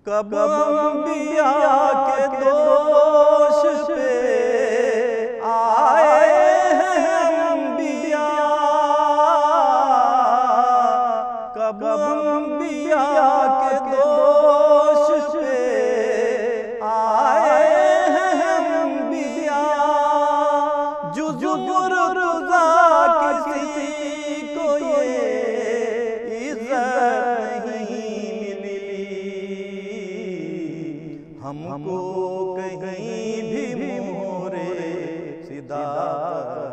کب انبیاء کے دوش پہ آئے ہیں انبیاء، کب انبیاء کے دوش پہ آئے ہیں انبیاء، جزر رضا کسی کو یہ عزت نہیں ملی، ہم کو کہیں بھی مہر صداقت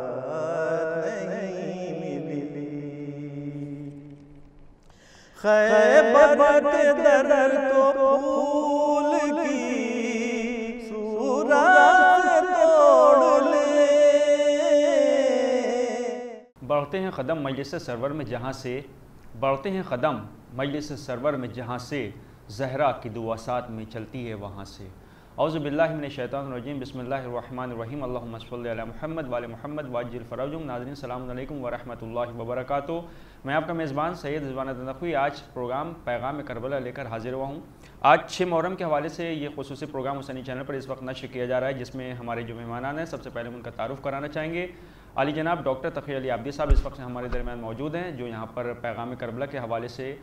نہیں ملی۔ خیبر کے در کو پھول کی صورت توڑ لے۔ بڑھتے ہیں قدم مجلس سرور میں جہاں سے، بڑھتے ہیں قدم مجلس سرور میں جہاں سے، زہرا کی دعا ساتھ میں چلتی ہے وہاں سے۔ اعوذ باللہ من الشیطان الرجیم، بسم اللہ الرحمن الرحیم، اللہم صلی علی محمد وعلی محمد وعجل فرجهم۔ ناظرین السلام علیکم ورحمۃ اللہ وبرکاتہ۔ میں آپ کا میزبان سید رضوان نقوی آج پروگرام پیغام کربلا لے کر حاضر ہوا ہوں۔ آج 6 محرم کے حوالے سے یہ خصوصی پروگرام حسینی چینل پر اس وقت نشر کیا جا رہا ہے، جس میں ہمارے جو مہمانان ہیں سب سے پہلے ان کا تعارف کرانا چاہیں گے۔ عالی جناب ڈاکٹر تقی علی عابدی صاحب اس وقت ہمارے درمیان موجود ہیں، جو یہاں پر پیغام کربلا کے حوالے سے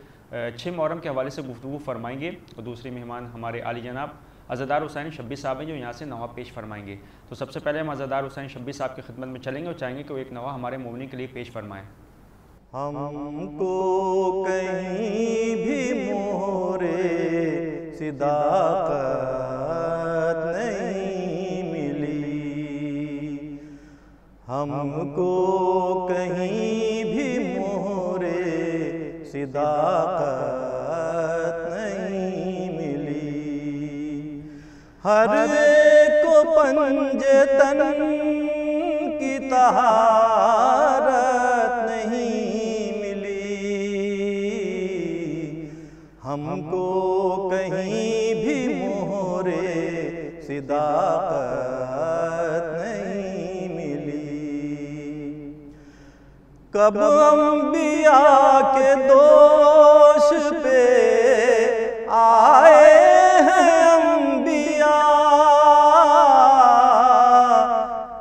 6 محرم کے حوالے سے گفتگو فرمائیں گے، اور دوسری مہمان ہمارے عالی جناب عزادار حسین شبی صاحب ہیں، جو یہاں سے نوحہ پیش فرمائیں گے۔ تو سب سے پہلے ہم عزادار حسین شبی صاحب کی خدمت میں چلیں گے اور چاہیں گے کہ وہ ایک نوحہ ہمارے مومنین کے لیے پیش فرمائیں۔ ہم کو کہیں بھی مہر صداقت نہیں ملی، ہم کو کہیں بھی مہر صداقت نہیں ملی، ہر ایک کو پنجے تن کی طہارت نہیں ملی، ہم کو کہیں بھی مہر صداقت نہیں ملی۔ کب انبیاء کے دوش پہ آئے ہیں انبیاء،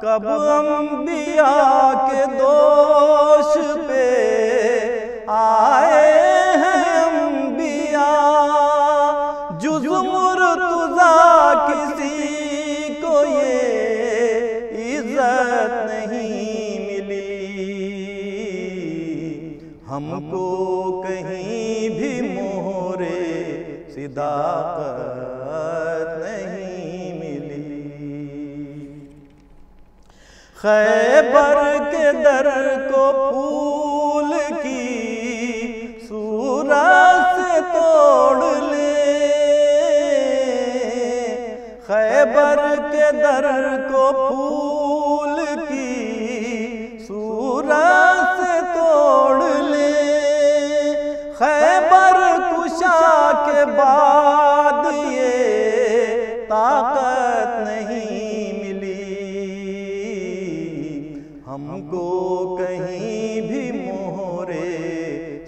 کب انبیاء کے دوش پہ آئے ہیں انبیاء، جزر رضا کسی کو یہ عزت نہیں ملی، ہم کو کہیں بھی مہر صداقت نہیں ملی۔ خیبر کے در کو پھول کی صورت سے توڑ لے، خیبر کے در کو پھول کی صورت سے توڑ لے، خیبر کشا کے بعد یہ طاقت نہیں ملی، ہم کو کہیں بھی مہر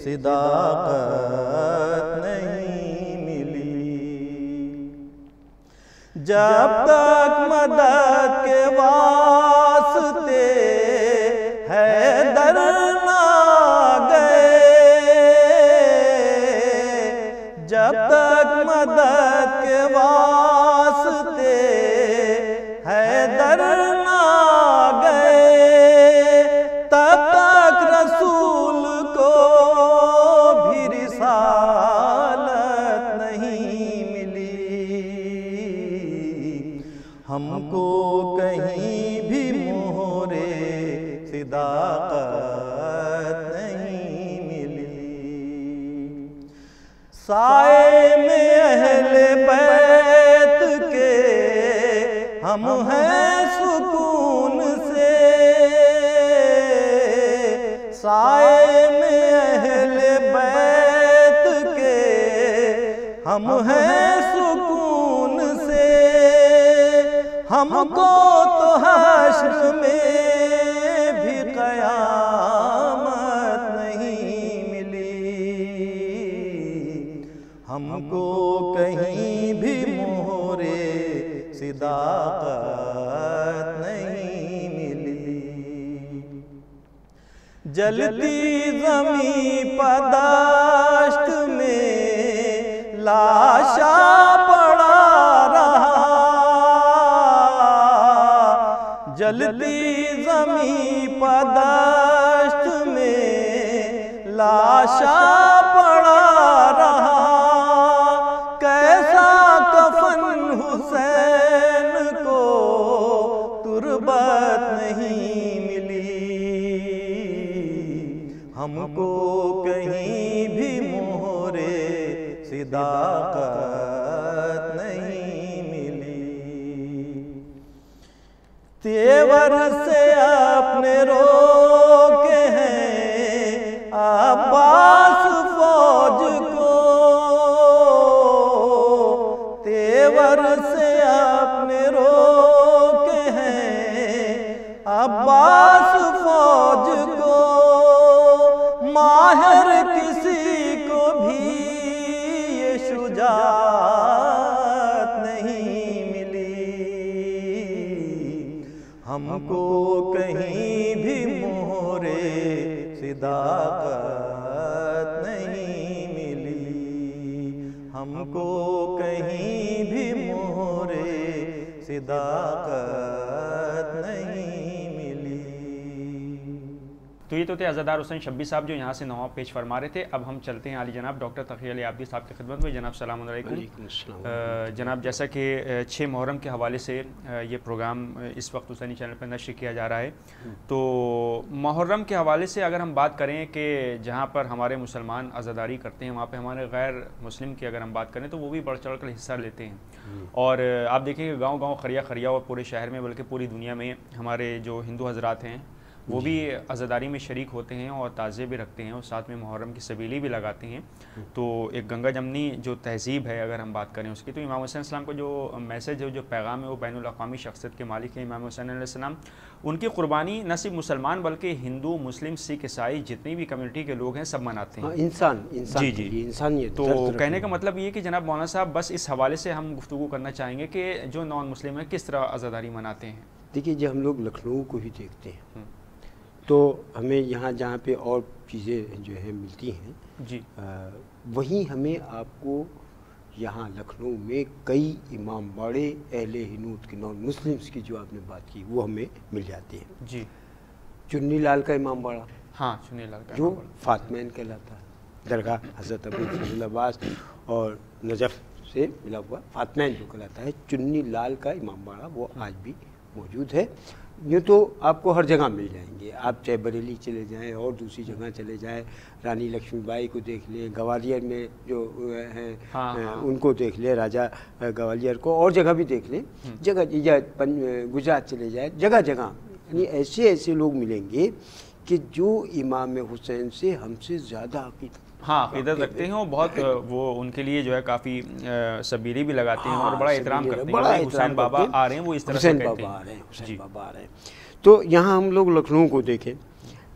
صداقت نہیں ملی۔ جب تک مدد کے واسطے حیدر نہ گئے، جب تک مدد کے واسطے حیدر نہ گئے، تب تک رسول کو بھی رسالت نہیں ملی، ہم کو کہیں بھی مہر صداقت نہیں ملی۔ سائے میں اہل بیت کے ہم ہیں سکون سے، سائے میں اہل بیت کے ہم ہیں سکون سے، ہم کو تو حشر میں بھی قیامت نہیں ملی، ہم کو کہیں بھی مہر صداقت نہیں ملی، جلتی زمیں پداشت میں لاشا پڑا رہا، جلتی زمیں پداشت میں لاشا پڑا رہا، کیسا کفن حسین کو تربت نہیں ملی، ہم کو کہیں بھی مہر صداقت نہیں ملی، تیور سے اپنے روکے ہیں عباس فوج کو، تیور سے اپنے روکے ہیں عباس فوج کو، ماہر کسی کو بھی یہ شجاعت نہیں ملی، ہم کو کہیں بھی مہر صداقت نہیں ملی، ہم کو کہیں بھی مہر صداقت نہیں ملی۔ تو یہ تو تھے عزادار حسین شبی صاحب جو یہاں سے نواب پیش فرما رہے تھے۔ اب ہم چلتے ہیں عالی جناب ڈاکٹر تقی علی عابدی صاحب کی خدمت میں۔ جناب السلام علیکم۔ جناب جیسا کہ 6 محرم کے حوالے سے یہ پروگرام اس وقت حسینی چینل پر نشر کیا جا رہا ہے، تو محرم کے حوالے سے اگر ہم بات کریں کہ جہاں پر ہمارے مسلمان عزاداری کرتے ہیں، وہاں پہ ہمارے غیر مسلم کی اگر ہم بات کریں تو وہ بھی بڑھ چڑھ کر حصہ لیتے ہیں، اور آپ دیکھیں کہ گاؤں گاؤں خریا خریا اور پورے شہر میں بلکہ پوری دنیا میں ہمارے جو ہندو حضرات ہیں وہ بھی عزاداری میں شریک ہوتے ہیں اور تعزیے بھی رکھتے ہیں اور ساتھ میں محرم کی سبیلی بھی لگاتے ہیں۔ تو ایک گنگا جمنی جو تہذیب ہے اگر ہم بات کریں اس کی، تو امام حسین السلام کا جو میسج ہے، جو پیغام ہے، وہ بین الاقوامی شخصیت کے مالک ہیں امام حسین علیہ السلام۔ ان کی قربانی نہ صرف مسلمان بلکہ ہندو، مسلم، سکھ، عیسائی جتنی بھی کمیونٹی کے لوگ ہیں سب مناتے ہیں۔ انسان جی جی انسانیت۔ تو کہنے کا مطلب یہ کہ جناب مولانا صاحب بس اس حوالے سے ہم گفتگو کرنا چاہیں گے کہ جو نان مسلم ہیں کس طرح عزاداری مناتے ہیں۔ دیکھیے، جب ہم لوگ لکھنؤ کو ہی دیکھتے ہیں تو ہمیں یہاں جہاں پہ اور چیزیں جو ہیں ملتی ہیں، جی وہیں ہمیں آپ کو یہاں لکھنؤ میں کئی امام باڑے اہل ہنود کے نان مسلمس کی جو آپ نے بات کی وہ ہمیں مل جاتے ہیں۔ جی چنی لال کا امام باڑہ، ہاں چنی لال کا جو فاطمین کہلاتا ہے، درگاہ حضرت ابو فضل عباس اور نجف سے ملا ہوا فاطمین جو کہلاتا ہے، چنی لال کا امام باڑہ وہ آج بھی موجود ہے۔ یہ تو آپ کو ہر جگہ مل جائیں گے، آپ چاہے بریلی چلے جائیں اور دوسری جگہ چلے جائیں، رانی لکشمی بائی کو دیکھ لیں، گوالیر میں جو ہیں ان کو دیکھ لیں، راجہ گوالیر کو، اور جگہ بھی دیکھ لیں، جگہ گجرات چلے جائیں، جگہ جگہ یعنی ایسے لوگ ملیں گے کہ جو امام حسین سے ہم سے زیادہ عقیدت رکھتے ہیں، اور بہت وہ ان کے لیے جو ہے کافی سبیلی بھی لگاتے ہیں اور بڑا احترام کرتے ہیں۔ حسین بابا آ رہے ہیں، وہ اس طرح سے کہتے ہیں، حسین بابا آ رہے ہیں۔ تو یہاں ہم لوگ لکھنؤ کو دیکھیں،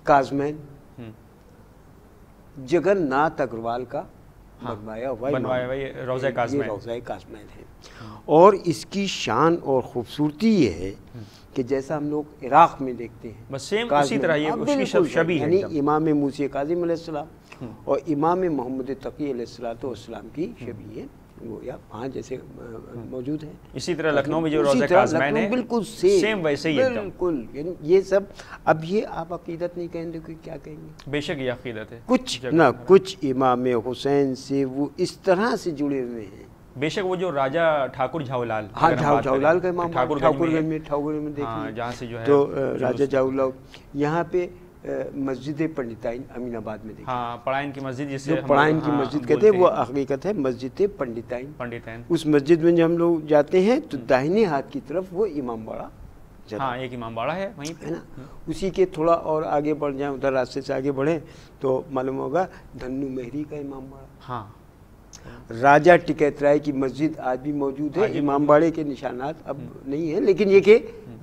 کازمین جگن ناتھ اگروال کا بنوایا ہوا روضہ کازمین ہے، اور اس کی شان اور خوبصورتی یہ ہے کہ جیسا ہم لوگ عراق میں دیکھتے ہیں بس سیم اسی طرح یہ اس کی شبیہ ہے، یعنی امام موسی کاظم علیہ السلام اور امام محمد تقی علیہ السلام کی شبیہ ہے، وہ یا ہاں جیسے موجود ہیں۔ اسی طرح لکھنؤ میں جو روضہ کازمین ہے بالکل سیم ویسے ہی بالکل، یعنی یہ سب اب یہ آپ عقیدت نہیں کہیں گے کہ کیا کہیں گے؟ بے شک یہ عقیدت ہے، کچھ امام حسین سے وہ اس طرح سے جڑے ہوئے ہیں۔ بے شک وہ جو راجہ ٹھاکر جھاولال، ہاں جھاولال کا امام ٹھاکر گنج میں ہاں جہاں سے جو ہے تو راجہ جھاولال، یہاں پہ مسجد پنڈتائن امین آباد میں دیکھیں، ہاں پڑائن کی مسجد، جسے پڑائن کی مسجد کہتے ہیں، وہ حقیقت ہے مسجد پنڈتائن۔ اس مسجد میں جب ہم لوگ جاتے ہیں تو داہنے ہاتھ کی طرف وہ امام باڑہ، ہاں ایک امام باڑہ ہے وہیں پہ نا، اسی کے تھوڑا اور آگے بڑھ جائیں، ادھر راستے سے آگے بڑھیں تو معلوم ہوگا دھنو مہری کا امام باڑہ۔ ہاں راجہ ٹکیت رائے کی مسجد آج بھی موجود ہے، امام باڑے کے نشانات اب نہیں ہیں، لیکن یہ کہ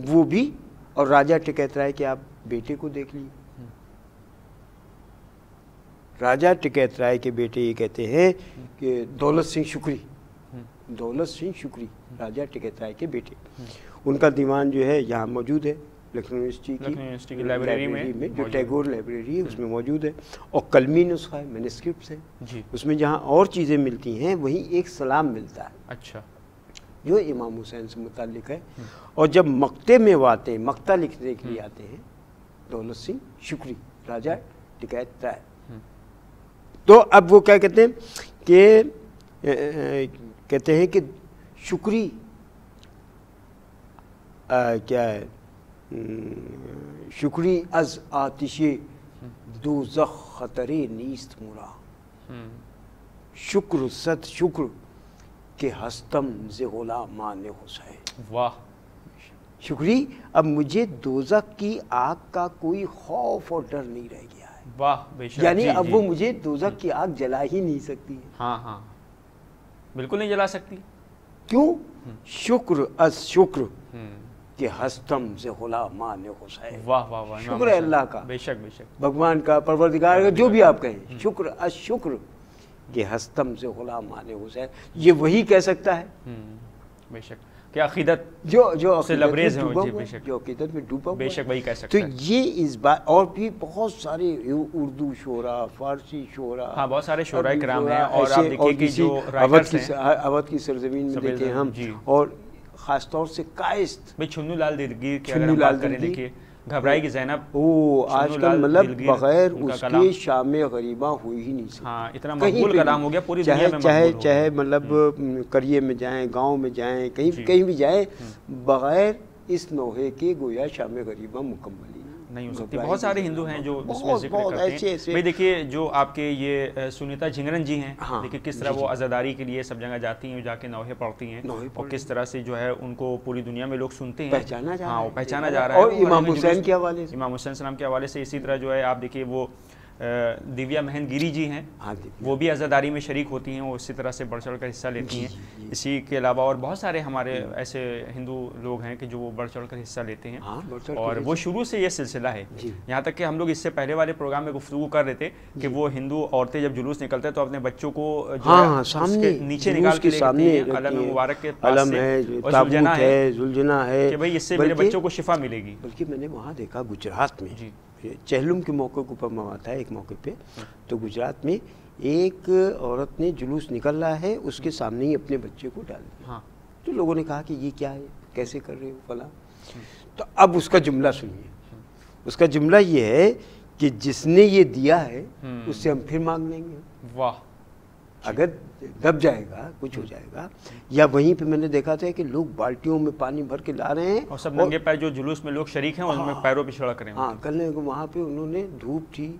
وہ بھی، اور راجہ ٹکیت رائے کے آپ بیٹے کو دیکھ لیجیے، راجہ ٹکیت رائے کے بیٹے یہ کہتے ہیں کہ دولت سنگھ شکری، دولت سنگھ شکری راجہ ٹکیت رائے کے بیٹے، ان کا دیوان جو ہے یہاں موجود ہے لکھنؤ یونیورسٹی کی لائبریری میں، جو ٹیگور لائبریری ہے اس میں موجود ہے، اور قلمی نسخہ ہے، مینuscripts ہے، اس میں جہاں اور چیزیں ملتی ہیں وہیں ایک سلام ملتا ہے اچھا، جو امام حسین سے متعلق ہے، اور جب مقطع میں وہ آتے ہیں، مقطع لکھنے کے لیے آتے ہیں دولت سنگھ شکری راجہ ٹکیت رائے، تو اب وہ کیا کہتے ہیں کہ کہتے ہیں کہ شکری کیا ہے، شکری از آتش دوزخ خطر نیست مرا، شکر صد شکر کہ ہستم ز غلامان حسین، واہ، شکری اب مجھے دوزخ کی آگ کا کوئی خوف اور ڈر نہیں رہ گیا ہے، واہ بے شک، یعنی اب وہ مجھے دوزخ کی آگ جلا ہی نہیں سکتی ہے، ہاں ہاں بالکل نہیں جلا سکتی، کیوں؟ شکر از شکر کہ ہستم ز غلامان حسین، واہ واہ واہ، شکر ہے اللہ کا، بے شک بے شک، بھگوان کا، پروردگار کا، جو بھی آپ کہیں، شکر از شکر کہ ہستم سے غلامان حسین، یہ وہی کہہ سکتا ہے بے شک، کہ عقیدت جو سے لبریز ہیں، جی بے شک، جو عقیدت میں ڈوبا بے شک وہی کہہ تو سکتا ہے، یہ اس بات، اور بھی بہت سارے اردو شعراء، فارسی شعراء، ہاں بہت سارے شعراء کرام ہیں، اور آپ دیکھیے کہ جو رائٹرز ہیں اودھ کی سرزمین میں دیکھیں ہم، اور خاص طور سے کائست بھائی چھنو لال دلگیر کی اگر ہم بات کریں، دیکھیے گھبرائی کی زینب، آج کل مطلب بغیر اس کے شام غریبہ ہو ہی نہیں سکتی، ہاں اتنا مقبول کلام ہو گیا پوری دنیا میں، چاہے مطلب قریے میں جائیں، گاؤں میں جائیں، کہیں بھی جائیں، بغیر اس نوحے کے گویا شام غریبہ مکمل ہی نہیں ہو سکتی۔ بہت سارے ہندو ہیں جو اس میں ذکر کرتے ہیں، بھئی دیکھیے جو آپ کے یہ سنیتا جھنگرن جی ہیں، دیکھیے کس طرح وہ عزاداری کے لیے سب جگہ جاتی ہیں، جا کے نوحے پڑھتی ہیں، اور کس طرح سے جو ہے ان کو پوری دنیا میں لوگ سنتے ہیں، پہچانا جا رہا ہے، اور امام حسین کے حوالے سے، امام حسین السلام کے حوالے سے، اسی طرح جو ہے آپ دیکھیے وہ دیویا مہن گیری جی ہیں، وہ بھی عزاداری میں شریک ہوتی ہیں، وہ اسی طرح سے بڑھ چڑھ کر حصہ لیتی ہیں، اسی کے علاوہ اور بہت سارے ہمارے ایسے ہندو لوگ ہیں کہ جو وہ بڑھ چڑھ کر حصہ لیتے ہیں، اور وہ شروع سے یہ سلسلہ ہے، یہاں تک کہ ہم لوگ اس سے پہلے والے پروگرام میں گفتگو کر رہے تھے کہ وہ ہندو عورتیں جب جلوس نکلتے ہیں تو اپنے بچوں کو جو ہے نیچے نکال کے لے ہیں، علم مبارک کے پاس سے، اور زلجنا ہے کہ بھئی اس سے میرے بچوں کو شفا ملے گی۔ بلکہ میں نے وہاں دیکھا گجرات میں، چہلم کے موقع کے اوپر میں تھا ایک موقع پہ، تو گجرات میں ایک عورت نے جلوس نکل رہا ہے، اس کے سامنے ہی اپنے بچے کو ڈال دیا، تو لوگوں نے کہا کہ یہ کیا ہے، کیسے کر رہے ہو فلاں، تو اب اس کا جملہ سنیے، اس کا جملہ یہ ہے کہ جس نے یہ دیا ہے اس سے ہم پھر مانگ لیں گے، واہ، اگر دب جائے گا، کچھ ہو جائے گا، یا وہیں پہ میں نے دیکھا تھا کہ لوگ بالٹیوں میں پانی بھر کے لا رہے ہیں، اور سب ننگے پیر جو جلوس میں لوگ شریک ہیں ان میں پیروں پہ چھڑک رہے ہیں، ہاں کرنے کو، وہاں پہ انہوں نے دھوپ تھی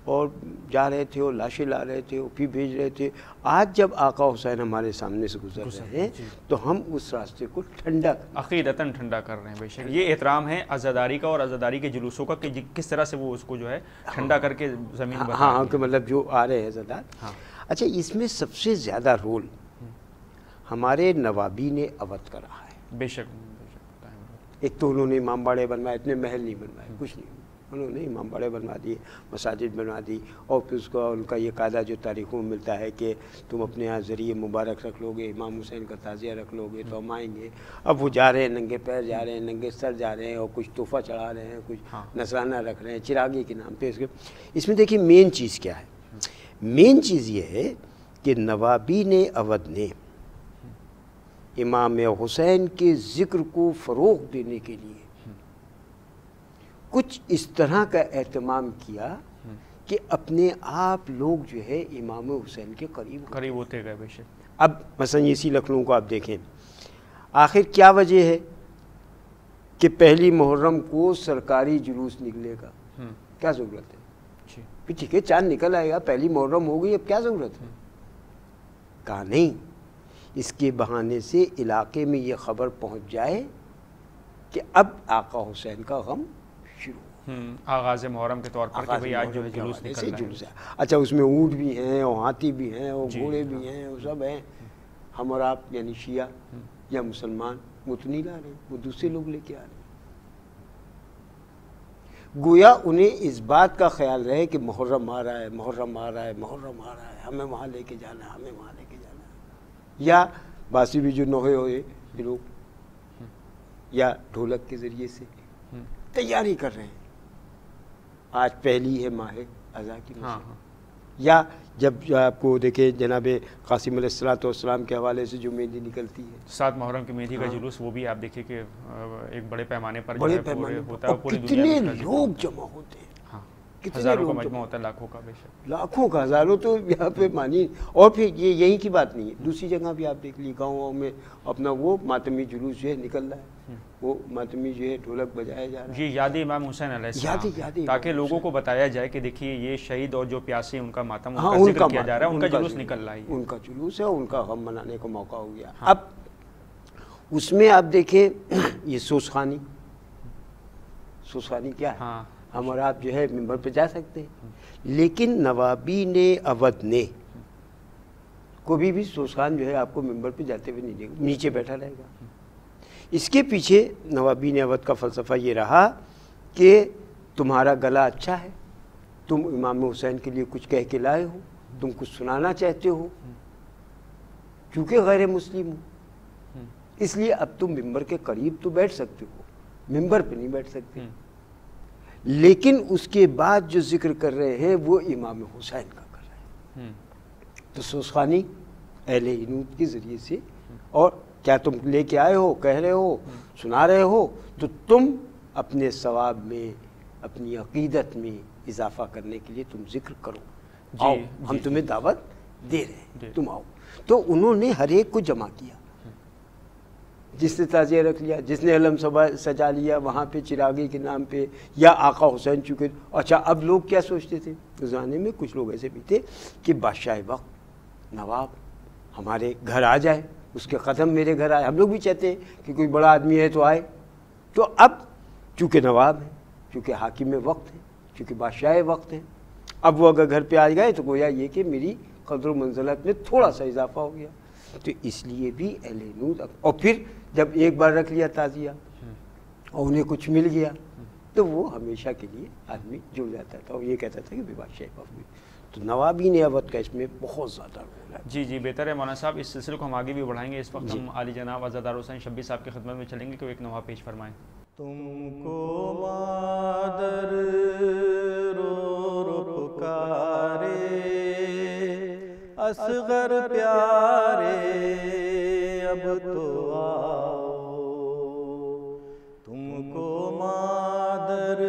اور جا رہے تھے اور لاشیں لا رہے تھے اور پھر بھیج رہے تھے۔ آج جب آقا حسین ہمارے سامنے سے گزر رہے ہیں تو ہم اس راستے کو ٹھنڈا عقیدتاً ٹھنڈا کر رہے ہیں، بے شک یہ احترام ہے عزاداری کا اور عزاداری کے جلوسوں کا کہ کس طرح سے وہ اس کو جو ہے ٹھنڈا کر کے زمین پر، ہاں کہ مطلب جو آ رہے ہیں عزادار۔ اچھا، اس میں سب سے زیادہ رول ہمارے نوابی نے اودھ کا رہا ہے، بے شک، ایک تو انہوں نے امام باڑے بنوائے، اتنے محل نہیں بنوائے، کچھ نہیں، انہوں نے امام باڑے بنوا دیے، مساجد بنوا دی، اور پھر اس کو ان کا یہ قاعدہ جو تاریخوں میں ملتا ہے کہ تم اپنے یہاں ذریعے مبارک رکھ لو گے، امام حسین کا تعزیہ رکھ لو گے تو ہم آئیں گے۔ اب وہ جا رہے ہیں، ننگے پیر جا رہے ہیں، ننگے سر جا رہے ہیں، اور کچھ تحفہ چڑھا رہے ہیں، کچھ نذرانہ رکھ رہے ہیں چراغی کے نام پہ۔ اس میں دیکھیے مین چیز کیا ہے، مین چیز یہ ہے کہ نوابی نے اودھ نے امام حسین کے ذکر کو فروغ دینے کے لیے کچھ اس طرح کا اہتمام کیا کہ اپنے آپ لوگ جو ہے امام حسین کے قریب ہوتے گئے، بے شک۔ اب مثلا اسی لکھنؤ کو آپ دیکھیں، آخر کیا وجہ ہے کہ پہلی محرم کو سرکاری جلوس نکلے گا؟ کیا ضرورت ہے؟ ٹھیک ہے، چاند نکل آئے گا، پہلی محرم ہو گئی، اب کیا ضرورت ہے؟ کہا نہیں، اس کے بہانے سے علاقے میں یہ خبر پہنچ جائے کہ اب آقا حسین کا غم شروع، آغاز محرم کے طور پر کہ بھئی آج جو ہے جلوس نکل رہا ہے۔ اچھا، اس میں اونٹ بھی ہیں اور ہاتھی بھی ہیں اور گھوڑے بھی ہیں، وہ سب ہیں، ہم اور آپ یعنی شیعہ یا مسلمان وہ تو نہیں لا رہے، وہ دوسرے لوگ لے کے آ رہے ہیں۔ گویا انہیں اس بات کا خیال رہے کہ محرم آ رہا ہے، محرم آ رہا ہے، محرم آ رہا ہے، ہمیں وہاں لے کے جانا ہے، ہمیں وہاں لے کے جانا ہے. یا باسی بھی جو نوہے ہوئے لوگ یا ڈھولک کے ذریعے سے تیاری کر رہے ہیں. آج پہلی ہے ماہ اضحیٰ کی مسجد. یا جب آپ کو دیکھیں جناب قاسم علیہ السلام کے حوالے سے جو مہندی نکلتی ہے 7 محرم کی مہندی کا جلوس، وہ بھی آپ دیکھیں کہ ایک بڑے پیمانے پر بڑے پیمانے ہوتا ہے. کتنے لوگ جمع ہوتے ہیں، ہزاروں کا مجمع ہوتا ہے، لاکھوں کا، بے شک لاکھوں کا، ہزاروں تو یہاں پہ مانی. اور پھر یہ یہیں کی بات نہیں ہے، دوسری جگہ بھی آپ دیکھ لی گاؤں میں اپنا وہ ماتمی جلوس جو ہے نکل رہا ہے، وہ ماتمی جو ہے ڈھولک بجایا جا رہا ہے. یہ یاد امام حسین علیہ السلام، تاکہ لوگوں کو بتایا جائے کہ دیکھیے یہ شہید اور جو پیاسے ان کا ماتم ان کا ذکر کیا جا رہا ہے، ان کا جلوس نکل رہا ہے، ان کا جلوس ہے، ان کا غم منانے کا موقع ہو گیا. اب اس میں آپ دیکھیں یہ سوسخانی کیا ہے؟ ہم اور آپ جو ہے ممبر پہ جا سکتے ہیں، لیکن نوابین اودھ نے کبھی بھی سوسخان جو ہے آپ کو ممبر پہ جاتے ہوئے نہیں دیکھا، نیچے بیٹھا رہے گا. اس کے پیچھے نوابین اودھ کا فلسفہ یہ رہا کہ تمہارا گلا اچھا ہے، تم امام حسین کے لیے کچھ کہہ کے لائے ہو، تم کچھ سنانا چاہتے ہو، چونکہ غیر مسلم ہو اس لیے اب تم ممبر کے قریب تو بیٹھ سکتے ہو، ممبر پہ نہیں بیٹھ سکتے. لیکن اس کے بعد جو ذکر کر رہے ہیں وہ امام حسین کا کر رہے ہیں. تو سوسخانی اہل عنود کے ذریعے سے، اور کیا تم لے کے آئے ہو، کہہ رہے ہو، سنا رہے ہو، تو تم اپنے ثواب میں، اپنی عقیدت میں اضافہ کرنے کے لیے تم ذکر کرو، آؤ ہم تمہیں دعوت دے رہے ہیں، تم آؤ. تو انہوں نے ہر ایک کو جمع کیا، جس نے تعزیہ رکھ لیا، جس نے علم سجا لیا وہاں پہ چراغی کے نام پہ، یا آقا حسین چونکہ. اچھا اب لوگ کیا سوچتے تھے اس زمانے میں؟ کچھ لوگ ایسے بھی تھے کہ بادشاہ وقت، نواب ہمارے گھر آ جائے، اس کے قدم میرے گھر آئے. ہم لوگ بھی چاہتے ہیں کہ کوئی بڑا آدمی ہے تو آئے. تو اب چونکہ نواب ہیں، چونکہ حاکم وقت ہیں، چونکہ بادشاہ وقت ہیں، اب وہ اگر گھر پہ آ گئے تو گویا یہ کہ میری قدر و منزلت میں تھوڑا سا اضافہ ہو گیا. تو اس لیے بھی اہل عنود، اور پھر جب ایک بار رکھ لیا تعزیہ اور انہیں کچھ مل گیا تو وہ ہمیشہ کے لیے آدمی جڑ جاتا تھا اور یہ کہتا تھا کہ بادشاہ وقت. تو نوابین اودھ کا اس میں بہت زیادہ رول ہے. جی بہتر ہے مولانا صاحب، اس سلسلے کو ہم آگے بھی بڑھائیں گے. اس وقت ہم عالی جناب عزادار حسین شبیر صاحب کی خدمت میں چلیں گے کہ وہ ایک نوحہ پیش فرمائیں. تم کو مادر رو رو پکارے، اصغر پیارے اب تو آؤ. تم کو مادر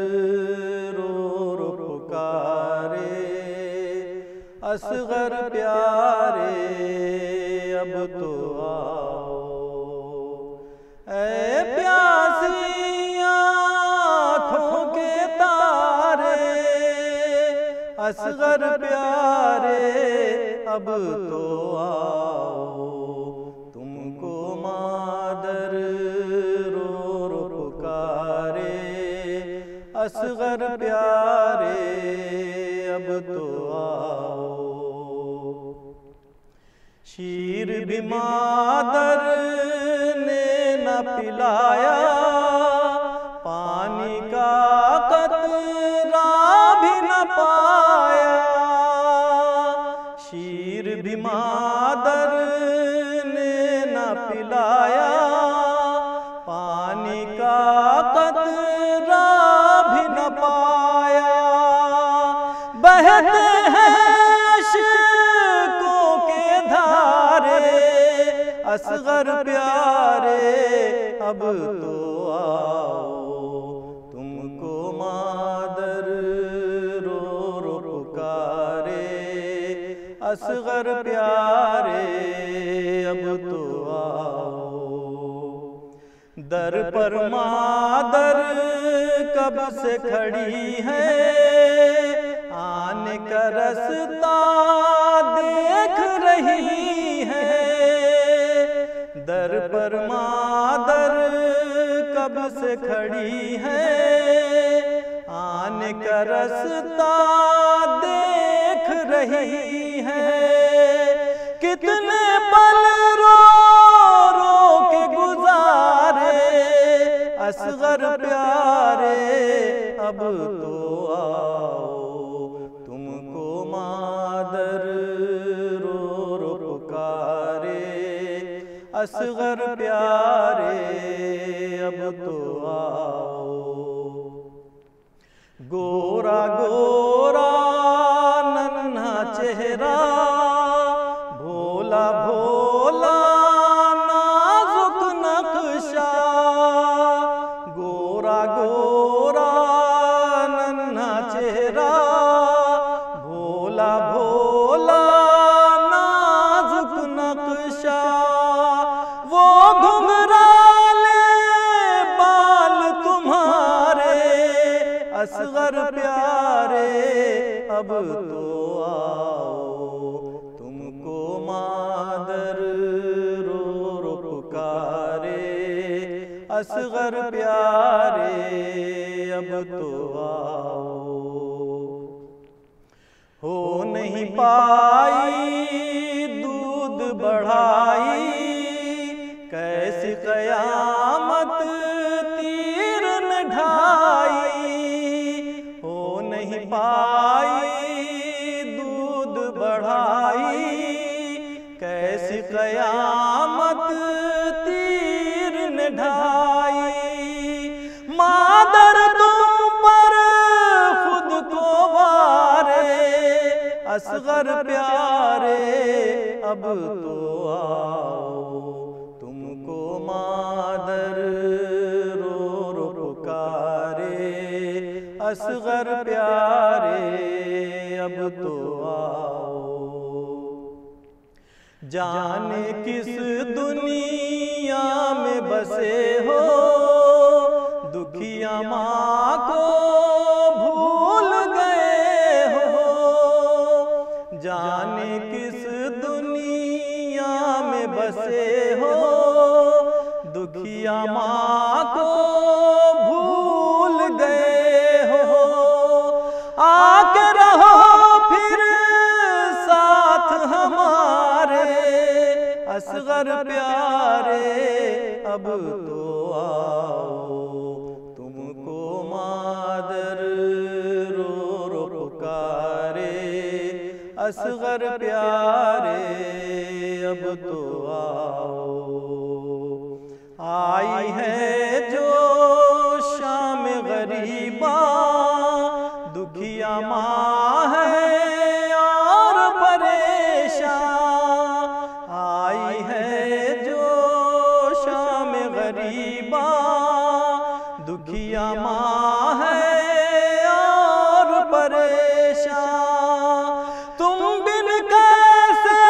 رو رو پکارے، اصغر پیارے اب تو آؤ. اے پیاسی آنکھوں کے تارے، اصغر پیارے اب تو آؤ. تم کو مادر رو رو پکارے، اصغر پیارے اب تو آؤ. شیر بھی مادر نے نہ پلایا، پانی کا قطرہ بھی نہ پایا. شیر بھی مادر نے نہ پلایا، پانی کا قطرہ بھی نہ پایا. بہتے ہیں اشکوں کے دھارے، اصغر پیارے اب تو آؤ. تم کو مادر رو رو پکارے، اصغر پیارے اب تو آؤ. در پر مادر کب سے کھڑی ہے، آنے کا رستہ دیکھ رہی ہے. در پر مادر کب سے کھڑی ہے، آنے کا رستہ دیکھ رہی ہے. کتنے پل رو رو کے گزارے، اصغر پیارے اب اصغر پیارے اب تو آؤ، گورا گورا ننھا چہرہ بھولا بھولا نازک نقشہ، گورا گورا ننھا چہرہ بھولا بھولا نازک نقشہ، وہ گھنگرالے بال تمہارے اصغر پیارے اب تو آؤ، تم کو مادر رو رو پکارے اصغر پیارے اب تو آؤ، ہو نہیں پائی دودھ بڑھائی کیسی قیامت تیر نہ ڈھائی، ہو نہیں پائی دودھ بڑھائی کیسی قیامت تیر نہ ڈھائی، مادر تم پر خود کو وارے اصغر پیارے اب تو آؤ، تم کو مادر رو رو پکارے اصغر پیارے اب تو آؤ، جانے کس دنیا میں بسے ہو دکھیا ماں کو بھول گئے ہو، جانے کس دنیا میں بسے ہو دکھیا ماں کو بھول گئے ہو، آ کے رہو پھر ساتھ ہمارے اصغر پیارے اب تو آؤ، تم کو مادر رو رو پکارے اصغر پیارے اب تو آؤ، آئی ہے جو شام غریباں دکھیا ماں ہے اور پریشاں، آئی ہے جو شام غریباں دکھیا ماں ہے اور پریشاں، تم بن کیسے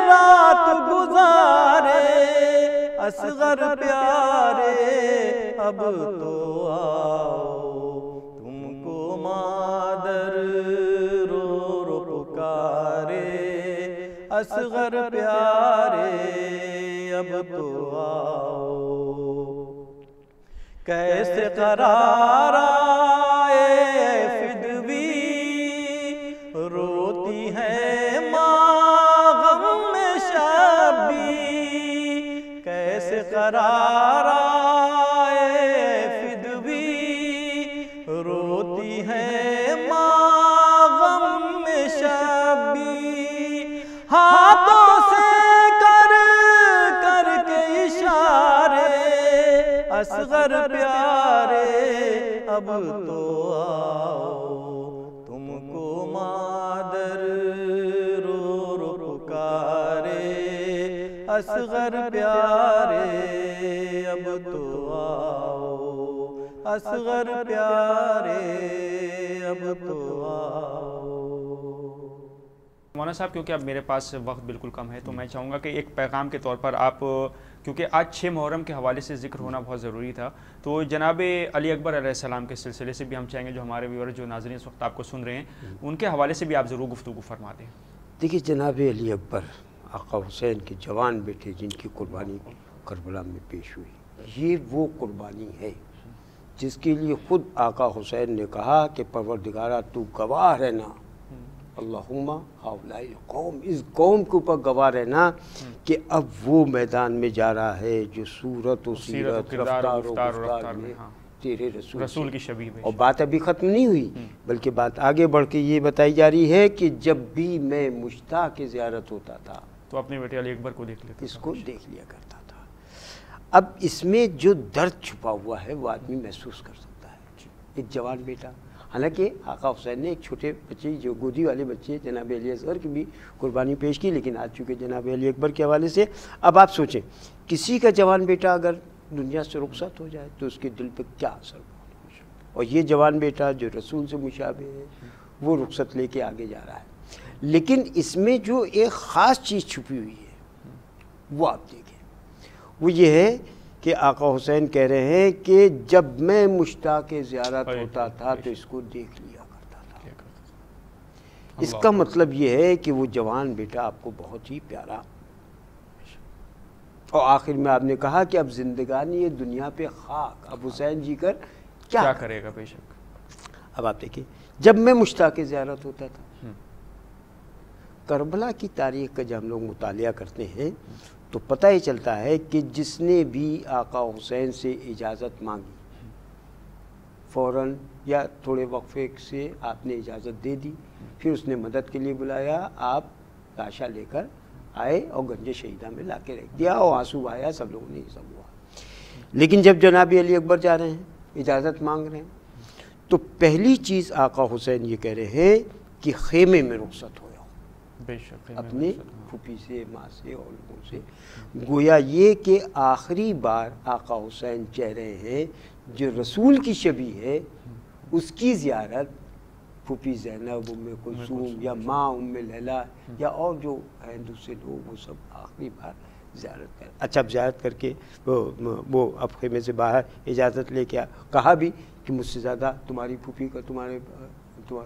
رات گزارے اصغر پیارے اب تو آؤ، تم کو مادر رو رو پکارے اصغر پیارے اب تو آؤ، کیسے قرار آئے فدوی روتی ہے ماں غم میں شبی، کیسے قرار آئے فدوی روتی ہے ماں غم میں شبی، ہاتھوں سے کر کر کے اشارے اصغر پیارے اب تو آؤ، تم کو مادر رو رو پکارے اصغر پیارے اب تو آؤ، اصغر پیارے اب تو آؤ۔ مولانا صاحب کیونکہ اب میرے پاس وقت بالکل کم ہے تو میں چاہوں گا کہ ایک پیغام کے طور پر آپ، کیونکہ آج 6 محرم کے حوالے سے ذکر ہونا بہت ضروری تھا، تو جناب علی اکبر علیہ السلام کے سلسلے سے بھی ہم چاہیں گے جو ہمارے ویور جو ناظرین اس وقت آپ کو سن رہے ہیں ان کے حوالے سے بھی آپ ضرور گفتگو فرما دیں۔ دیکھیے جناب علی اکبر آقا حسین کے جوان بیٹے جن کی قربانی کربلا میں پیش ہوئی، یہ وہ قربانی ہے جس کے لیے خود آقا حسین نے کہا کہ پروردگارہ تو گواہ رہنا، اللہم ہؤلاء القوم، اس قوم کے اوپر گواہ رہنا کہ اب وہ میدان میں جا رہا ہے جو صورت و سیرت، رفتار و گفتار میں تیرے رسول کی شبیہ ہے۔ اور بات ابھی ختم نہیں ہوئی بلکہ بات آگے بڑھ کے یہ بتائی جا رہی ہے کہ جب بھی میں مشتاق کی زیارت ہوتا تھا تو اپنے بیٹے علی اکبر کو دیکھ لیتا اس کو دیکھ لیا کرتا تھا۔ اب اس میں جو درد چھپا ہوا ہے وہ آدمی محسوس کر سکتا ہے۔ ایک جوان بیٹا، حالانکہ آقا حسین نے ایک چھوٹے بچے جو گودی والے بچے جناب علی اصغر کی بھی قربانی پیش کی، لیکن آج چونکہ جناب علی اکبر کے حوالے سے اب آپ سوچیں کسی کا جوان بیٹا اگر دنیا سے رخصت ہو جائے تو اس کے دل پہ کیا اثر ہوگا، اور یہ جوان بیٹا جو رسول سے مشابہ ہے وہ رخصت لے کے آگے جا رہا ہے۔ لیکن اس میں جو ایک خاص چیز چھپی ہوئی ہے وہ آپ دیکھیں، وہ یہ ہے کہ آقا حسین کہہ رہے ہیں کہ جب میں مشتاق زیارت ہوتا تھا تو اس کو دیکھ لیا کرتا تھا۔ اس کا مطلب یہ ہے کہ وہ جوان بیٹا آپ کو بہت ہی پیارا، اور آخر میں آپ نے کہا کہ اب زندگانی دنیا پہ خاک، اب حسین جی کر کیا کرے گا؟ بے شک۔ اب آپ دیکھیں جب میں مشتاق زیارت ہوتا تھا، کربلا کی تاریخ کا جب ہم لوگ مطالعہ کرتے ہیں تو پتہ ہی چلتا ہے کہ جس نے بھی آقا حسین سے اجازت مانگی فوراً یا تھوڑے وقفے سے آپ نے اجازت دے دی، پھر اس نے مدد کے لیے بلایا، آپ لاشا لے کر آئے اور گنج شہیدہ میں لا کے رکھ دیا اور آنسو آیا، سب لوگوں نے یہ سب ہوا۔ لیکن جب جناب علی اکبر جا رہے ہیں، اجازت مانگ رہے ہیں، تو پہلی چیز آقا حسین یہ کہہ رہے ہیں کہ خیمے میں رخصت ہو بے شک، اپنے پھوپھی سے، ماں سے اور لوگوں سے۔ گویا یہ کہ آخری بار آقا حسین چہ رہے ہیں جو رسول کی شبیہ ہے اس کی زیارت پھوپھی زینب، ام کلثوم یا ماں ام لیلا یا اور جو ہیں دوسرے لوگ، وہ سب آخری بار زیارت کر، اچھا اب زیارت کر کے وہ اب خیمے سے باہر اجازت لے کے کہا بھی کہ مجھ سے زیادہ تمہاری پھوپھی کا تمہارے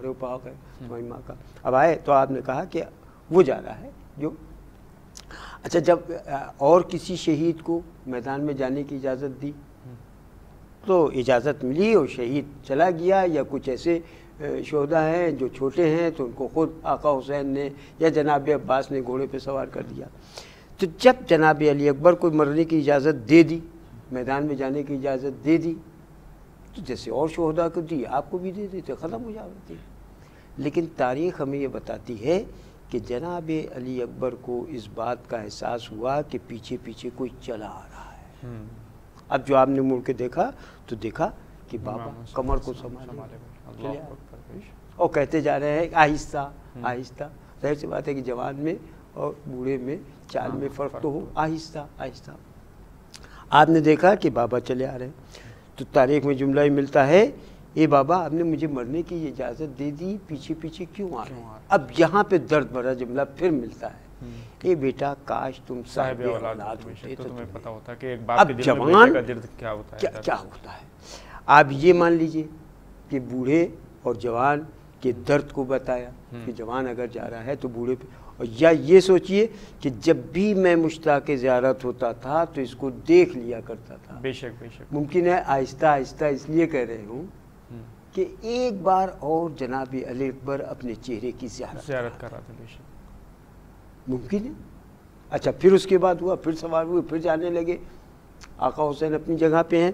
اوپاق ہے، تمہاری ماں کا۔ اب آئے تو آپ نے کہا کہ وہ جا رہا ہے جو، اچھا جب اور کسی شہید کو میدان میں جانے کی اجازت دی تو اجازت ملی اور شہید چلا گیا، یا کچھ ایسے شہداء ہیں جو چھوٹے ہیں تو ان کو خود آقا حسین نے یا جناب عباس نے گھوڑے پہ سوار کر دیا۔ تو جب جناب علی اکبر کو مرنے کی اجازت دے دی، میدان میں جانے کی اجازت دے دی، تو جیسے اور شہداء کو دی آپ کو بھی دے دیتے، ختم ہو جاتی۔ لیکن تاریخ ہمیں یہ بتاتی ہے کہ جناب علی اکبر کو اس بات کا احساس ہوا کہ پیچھے پیچھے کوئی چلا آ رہا ہے۔ اب جو آپ نے مڑ کے دیکھا تو دیکھا کہ بابا کمر کو سنبھالے اور کہتے جا رہے ہیں آہستہ آہستہ۔ ظاہر سی بات ہے کہ جوان میں اور بوڑھے میں چال میں فرق تو ہو، آہستہ آہستہ۔ آپ نے دیکھا کہ بابا چلے آ رہے ہیں، تو تاریخ میں جملہ ہی ملتا ہے، اے بابا آپ نے مجھے مرنے کی یہ اجازت دے دی، پیچھے پیچھے کیوں آ رہے ہیں؟ اب یہاں پہ درد بھرا جملہ پھر ملتا ہے، اے بیٹا کاش تم صاحب اولاد ہوتے تو تمہیں پتہ ہوتا کہ ایک باپ کے دل میں بیٹے کا درد کیا ہوتا ہے۔ آپ یہ مان لیجئے کہ بوڑھے اور جوان کے درد کو بتایا کہ جوان اگر جا رہا ہے تو بوڑھے پہ، اور یا یہ سوچئے کہ جب بھی میں مشتاق زیارت ہوتا تھا تو اس کو دیکھ لیا کرتا تھا۔ بے شک بے شک۔ ممکن ہے آہستہ آہستہ اس لیے کہہ رہے ہوں کہ ایک بار اور جناب علی اکبر اپنے چہرے کی زیارت کر رہا تھا، بے شک ممکن ہے۔ اچھا پھر اس کے بعد ہوا، پھر سوار ہوئے، پھر جانے لگے۔ آقا حسین اپنی جگہ پہ ہیں،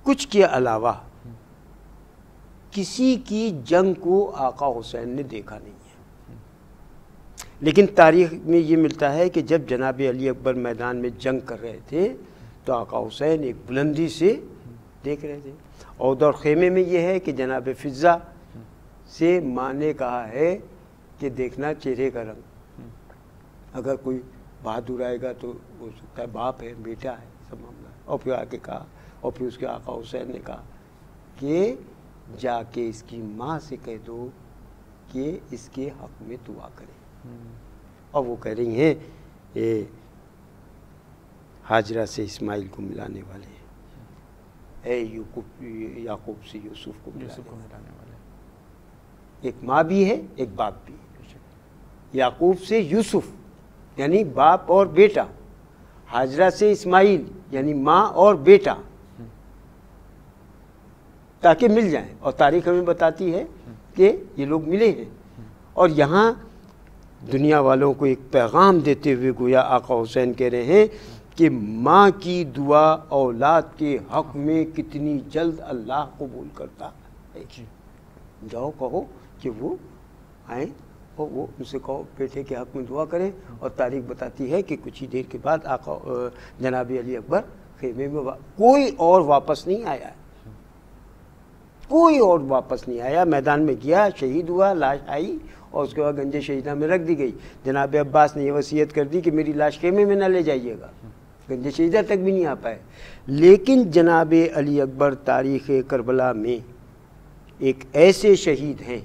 کچھ کے علاوہ کسی کی جنگ کو آقا حسین نے دیکھا نہیں ہے، لیکن تاریخ میں یہ ملتا ہے کہ جب جناب علی اکبر میدان میں جنگ کر رہے تھے تو آقا حسین ایک بلندی سے دیکھ رہے تھے، اور ادھر خیمے میں یہ ہے کہ جناب فضہ سے ماں نے کہا ہے کہ دیکھنا چہرے کا رنگ، اگر کوئی بہادر آئے گا تو ہو سکتا ہے باپ ہے بیٹا ہے سب معاملہ ہے۔ اور پھر آ کے کہا، اور پھر اس کے آقا حسین نے کہا کہ جا کے اس کی ماں سے کہہ دو کہ اس کے حق میں دعا کرے، اور وہ کہہ رہی ہیں ہاجرہ سے اسماعیل کو ملانے والے ہیں، اے یعقوب سے یوسف کو ملانے والے۔ ایک ماں بھی ہے ایک باپ بھی ہے، یعقوب سے یوسف یعنی باپ اور بیٹا، ہاجرہ سے اسماعیل یعنی ماں اور بیٹا، تاکہ مل جائیں۔ اور تاریخ ہمیں بتاتی ہے کہ یہ لوگ ملے ہیں، اور یہاں دنیا والوں کو ایک پیغام دیتے ہوئے گویا آقا حسین کہہ رہے ہیں کہ ماں کی دعا اولاد کے حق میں کتنی جلد اللہ قبول کرتا ہے۔ جاؤ کہو کہ وہ آئیں اور وہ ان سے کہو بیٹے کے حق میں دعا کریں. اور تاریخ بتاتی ہے کہ کچھ ہی دیر کے بعد آقا جناب علی اکبر خیمے میں کوئی اور واپس نہیں آیا, کوئی اور واپس نہیں آیا. میدان میں گیا, شہید ہوا, لاش آئی اور اس کے بعد گنج شہیدہ میں رکھ دی گئی. جناب عباس نے یہ وصیت کر دی کہ میری لاش خیمے میں نہ لے جائیے گا, گنج شہیدہ تک بھی نہیں آ پائے. لیکن جناب علی اکبر تاریخ کربلا میں ایک ایسے شہید ہیں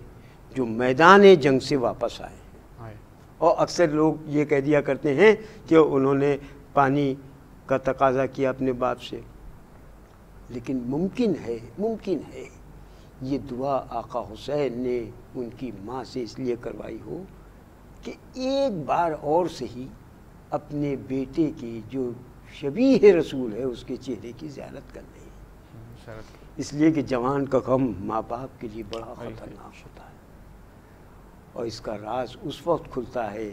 جو میدان جنگ سے واپس آئے. اور اکثر لوگ یہ کہہ دیا کرتے ہیں کہ انہوں نے پانی کا تقاضا کیا اپنے باپ سے, لیکن ممکن ہے یہ دعا آقا حسین نے ان کی ماں سے اس لیے کروائی ہو کہ ایک بار اور صحیح اپنے بیٹے کی جو شبیہ رسول ہے اس کے چہرے کی زیارت کر لیں. اس لیے کہ جوان کا غم ماں باپ کے لیے بڑا خطرناک ہوتا ہے, اور اس کا راز اس وقت کھلتا ہے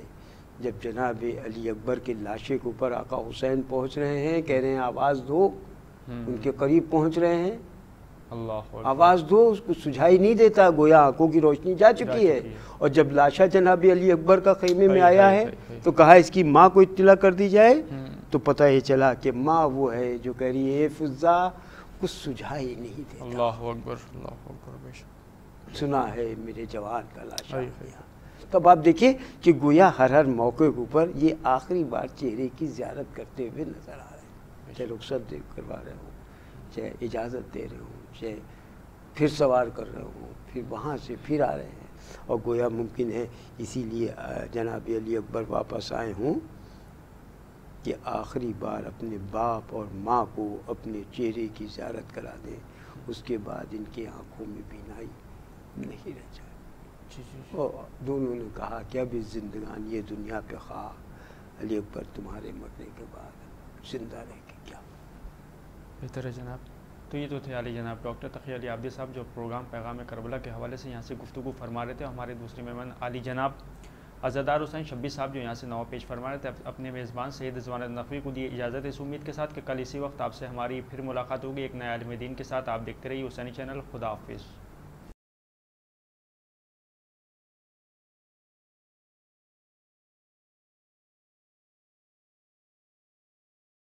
جب جناب علی اکبر کے لاشے کے اوپر آقا حسین پہنچ رہے ہیں, کہہ رہے ہیں آواز دو, ان کے قریب پہنچ رہے ہیں, آواز دو, اس کو سجھائی نہیں دیتا, گویا آنکھوں کی روشنی جا چکی ہے. اور جب لاشا جناب علی اکبر کا خیمے میں آیا ہے تو کہا اس کی ماں کو اطلاع کر دی جائے. تو پتہ یہ چلا کہ ماں وہ ہے جو کہہ رہی ہے فضا کچھ سجھائی نہیں دیتا. اللہ اکبر, اللہ اکبر. سنا ہے میرے جوان کا لاشا. تب آپ دیکھیں کہ گویا ہر موقع کے اوپر یہ آخری بار چہرے کی زیارت کرتے ہوئے نظر آ رہے ہیں, چاہے رخصت کروا رہے ہوں, چاہے اجازت دے رہے ہوں, چاہے پھر سوار کر رہے ہوں, پھر وہاں سے پھر آ رہے ہیں. اور گویا ممکن ہے اسی لیے جناب علی اکبر واپس آئے ہوں کہ آخری بار اپنے باپ اور ماں کو اپنے چہرے کی زیارت کرا دیں, اس کے بعد ان کی آنکھوں میں بینائی نہیں رہ جائے. اور دونوں نے کہا کہ اب اس زندگانی دنیا پہ خواہ علی اکبر تمہارے مرنے کے بعد زندہ رہ کے کیا. بہتر ہے جناب. تو یہ تو تھے علی جناب ڈاکٹر تقی علی عابدی صاحب جو پروگرام پیغام کربلا کے حوالے سے یہاں سے گفتگو فرما رہے تھے. ہمارے دوسرے مہمان علی جناب عزادار حسین شبی صاحب جو یہاں سے نو پیش فرما رہے تھے. اپنے میزبان سید رضوان نقوی کو دی اجازت اس امید کے ساتھ کہ کل اسی وقت آپ سے ہماری پھر ملاقات ہوگی ایک نئے عالم دین کے ساتھ. آپ دیکھتے رہیے حسینی چینل. خدا حافظ.